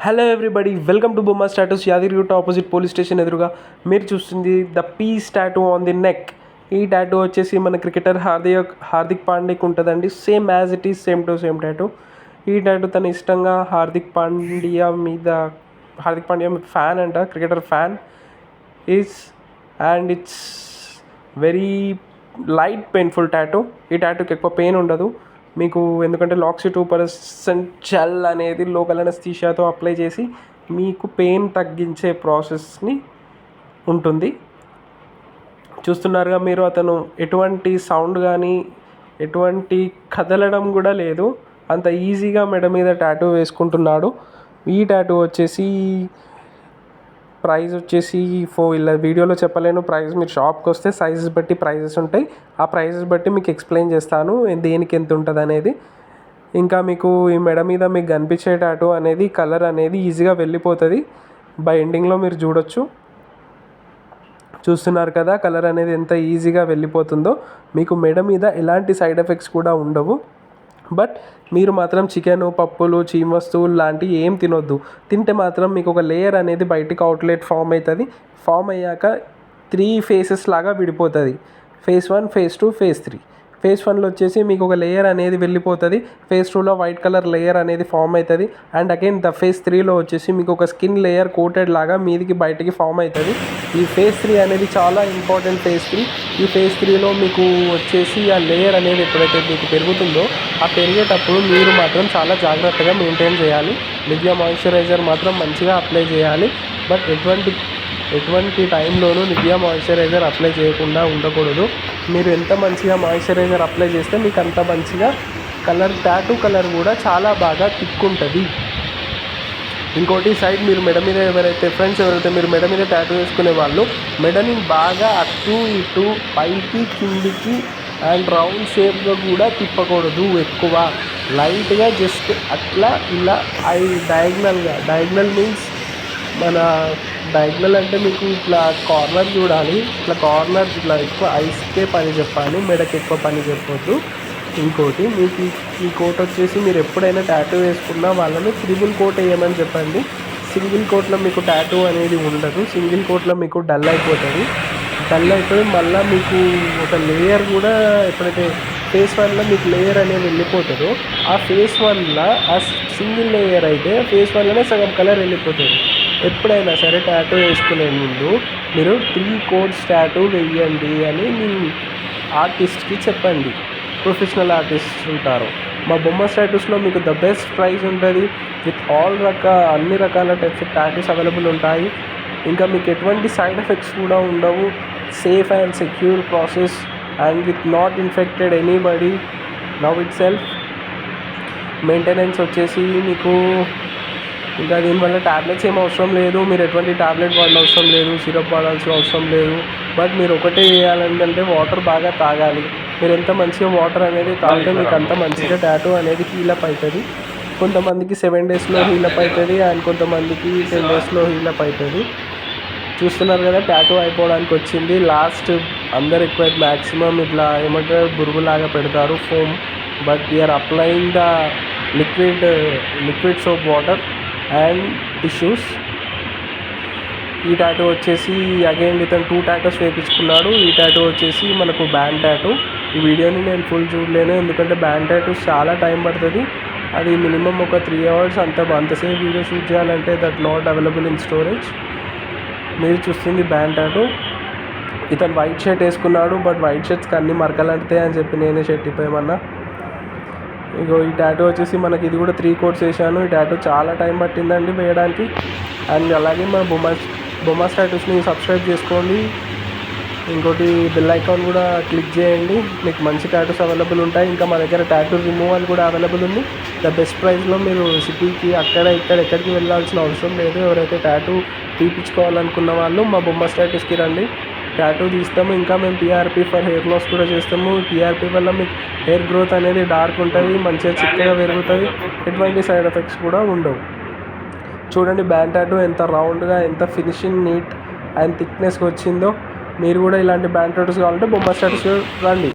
Hello everybody, welcome to Bomma status. Yadagirigutta opposite police station ఎదురుగా మీరు చూస్తుంది the peace tattoo on the neck. ఈ tattoo వచ్చేసి మన క్రికెటర్ హార్దిక్ పాండ్యాకి ఉంటుందండి. Same as it is, same to same tattoo. ఈ టాటూ తన ఇష్టంగా హార్దిక్ పాండ్యా ఫ్యాన్ అంట, cricketer fan and it's very light painful tattoo. ఈ టాటూకి ఎక్కువ పెయిన్ ఉండదు మీకు, ఎందుకంటే లాక్సీ 2% జెల్ అనేది లోకల్ అనస్థీషియాతో అప్లై చేసి మీకు పెయిన్ తగ్గించే ప్రాసెస్ని ఉంటుంది. చూస్తున్నారుగా మీరు, అతను ఎటువంటి సౌండ్ కానీ ఎటువంటి కదలడం కూడా లేదు, అంత ఈజీగా మెడ మీద టాటూ వేసుకుంటున్నాడు. ఈ టాటూ వచ్చేసి ప్రైస్ వచ్చేసి ఇలా వీడియోలో చెప్పలేను ప్రైస్. మీరు షాప్కి వస్తే సైజెస్ బట్టి ప్రైజెస్ ఉంటాయి, ఆ ప్రైజెస్ బట్టి మీకు ఎక్స్ప్లెయిన్ చేస్తాను దేనికి ఎంత ఉంటుంది అనేది. ఇంకా మీకు ఈ మెడ మీద మీకు కనిపించే టాటూ అనేది కలర్ అనేది ఈజీగా వెళ్ళిపోతుంది. బై ఎండింగ్లో మీరు చూస్తున్నారు కదా కలర్ అనేది ఎంత ఈజీగా వెళ్ళిపోతుందో. మీకు మెడ మీద ఎలాంటి సైడ్ ఎఫెక్ట్స్ కూడా ఉండవు. బట్ మీరు మాత్రం చికెన్, పప్పులు, చీమ వస్తువులు లాంటివి ఏం తినొద్దు. తింటే మాత్రం మీకు ఒక లేయర్ అనేది బయటికి అవుట్లెట్ ఫామ్ అవుతుంది. ఫామ్ అయ్యాక 3 ఫేసెస్ లాగా విడిపోతుంది. Face 1, face 2, face 3. ఫేస్ 1లో వచ్చేసి మీకు ఒక లేయర్ అనేది వెళ్ళిపోతుంది. ఫేస్ 2లో వైట్ కలర్ లేయర్ అనేది ఫామ్ అవుతుంది. అండ్ అగైన్ ఫేస్ 3లో వచ్చేసి మీకు ఒక స్కిన్ లేయర్ కోటెడ్ లాగా మీదికి బయటికి ఫామ్ అవుతుంది. ఈ ఫేస్ 3 అనేది చాలా ఇంపార్టెంట్ ఫేస్ 3. ఈ ఫేస్ 3లో మీకు వచ్చేసి ఆ లేయర్ అనేది ఎప్పుడైతే మీకు పెరుగుతుందో, ఆ పెరిగేటప్పుడు మీరు మాత్రం చాలా జాగ్రత్తగా మెయింటైన్ చేయాలి. నివ్యా మాయిశ్చరైజర్ మాత్రం మంచిగా అప్లై చేయాలి. బట్ ఎటువంటి టైంలోనూ నివ్యా మాయిశ్చరైజర్ అప్లై చేయకుండా ఉండకూడదు. మీరు ఎంత మంచిగా మాయిశ్చరైజర్ అప్లై చేస్తే మీకు అంత మంచిగా టాటూ కలర్ కూడా చాలా బాగా తిక్కుంటుంది. ఇంకోటి సైడ్ మీరు మెడ మీద ఎవరైతే మీరు మెడ మీద టాటూ వేసుకునే వాళ్ళు మెడని బాగా అటు ఇటు పైకి కిందికి అండ్ రౌండ్ షేప్గా కూడా తిప్పకూడదు. ఎక్కువ లైట్గా జస్ట్ అట్లా ఇలా డయాగ్నల్ మీన్స్ మన డయాగ్నల్ అంటే మీకు ఇట్లా కార్నర్ చూడాలి. ఇట్లా ఎక్కువ ఐస్కే పని చెప్పాలి, మెడకి ఎక్కువ పని చెప్పొద్దు. ఇంకోటి మీకు ఈ కోట్ వచ్చేసి మీరు ఎప్పుడైనా టాటూ వేసుకున్నా వాళ్ళని త్రిబుల్ కోట్ వేయమని చెప్పండి. సింగిల్ కోట్లో మీకు టాటూ అనేది ఉండదు. సింగిల్ కోట్లో మీకు డల్ అయిపోతుంది. మళ్ళీ మీకు ఒక లేయర్ కూడా ఎప్పుడైతే ఫేస్ 1లో మీకు లేయర్ అనేది వెళ్ళిపోతుందో, ఆ ఫేస్ 1లో ఆ సింగిల్ లేయర్ అయితే ఫేస్ 1లోనే సగం కలర్ వెళ్ళిపోతుంది. ఎప్పుడైనా సరే టాటూ వేసుకునే ముందు మీరు 3 కోట్స్ టాటూ వేయండి అని మీ ఆర్టిస్ట్కి చెప్పండి. ప్రొఫెషనల్ ఆర్టిస్ట్ ఉంటారు. మా బొమ్మ స్టాటస్లో మీకు ద బెస్ట్ ప్రైస్ ఉంటుంది. విత్ అన్ని రకాల టైప్స్ ఆఫ్ టాటూస్ అవైలబుల్ ఉంటాయి. ఇంకా మీకు ఎటువంటి సైడ్ ఎఫెక్ట్స్ కూడా ఉండవు. Safe and secure process and with not infected anybody now it self. Maintenance వచ్చేసి మీకు ఇంకా దీనివల్ల ట్యాబ్లెట్స్ ఏం అవసరం లేదు. మీరు ఎటువంటి ట్యాబ్లెట్ వాడాల్సిన అవసరం లేదు, సిరప్ వాడాల్సిన అవసరం లేదు. బట్ మీరు ఒకటే చేయాలంటే వాటర్ బాగా తాగాలి. మీరు ఎంత మంచిగా వాటర్ అనేది తాగితే మీకు అంత మంచిగా టాటూ అనేది హీలప్ అవుతుంది. కొంతమందికి 7 డేస్లో హీలప్ అవుతుంది అండ్ కొంతమందికి 10 డేస్లో హీలప్ అవుతుంది. చూస్తున్నారు కదా టాటూ అయిపోవడానికి వచ్చింది. లాస్ట్ అందరు ఎక్కువ మ్యాక్సిమం ఇట్లా ఏమంటారు బురుగులాగా పెడతారు foam. But we are applying the liquid soap water and tissues. ఈ టాటూ వచ్చేసి అగైన్ ఇతను 2 టాటూస్ వేయించుకున్నాడు. ఈ టాటూ వచ్చేసి మనకు బ్యాండ్ టాటూ. ఈ వీడియోని నేను ఫుల్ చూడలేను, ఎందుకంటే బ్యాండ్ టాటూస్ చాలా టైం పడుతుంది. అది మినిమం ఒక 3 hours అంతసేపు వీడియో షూట్ చేయాలంటే that not available in storage. మీరు చూస్తుంది బ్యాండ్ టాటూ. ఇతను వైట్ షర్ట్ వేసుకున్నాడు, బట్ వైట్ షర్ట్స్కి అన్ని మరకలు అంటుతాయి అని చెప్పి నేనే షర్ట్ ఇప్పేయమన్నా. ఇగో ఈ టాటూ వచ్చేసి మనకి ఇది కూడా 3 కోట్స్ వేసాను. ఈ టాటూ చాలా టైం పట్టిందండి వేయడానికి. అండ్ అలాగే మా బొమ్మ స్టాటస్ని సబ్స్క్రైబ్ చేసుకోండి. ఇంకోటి బెల్ ఐకాన్ కూడా క్లిక్ చేయండి. మీకు మంచి టాటూస్ అవైలబుల్ ఉంటాయి. ఇంకా మా దగ్గర టాటూ రిమూవల్ కూడా అవైలబుల్ ఉంది. ద బెస్ట్ ప్రైస్లో మీరు సిటీకి ఎక్కడికి వెళ్ళాల్సిన అవసరం లేదు. ఎవరైతే టాటూ తీపించుకోవాలనుకున్న వాళ్ళు మా బొమ్మ స్టాటస్కి రండి, టాటూ తీస్తాము. ఇంకా మేము PRP ఫర్ హెయిర్ లాస్ కూడా చేస్తాము. PRP వల్ల మీకు హెయిర్ గ్రోత్ అనేది డార్క్ ఉంటుంది, మంచిగా చిక్కగా పెరుగుతుంది, ఎటువంటి సైడ్ ఎఫెక్ట్స్ కూడా ఉండవు. చూడండి బ్యాండ్ టాటూ ఎంత రౌండ్గా, ఎంత ఫినిషింగ్, నీట్ అండ్ థిక్నెస్గా వచ్చిందో. మీరు కూడా ఇలాంటి బ్యాండ్ టాటూస్ కావాలంటే బొమ్మ స్టాటస్ రండి.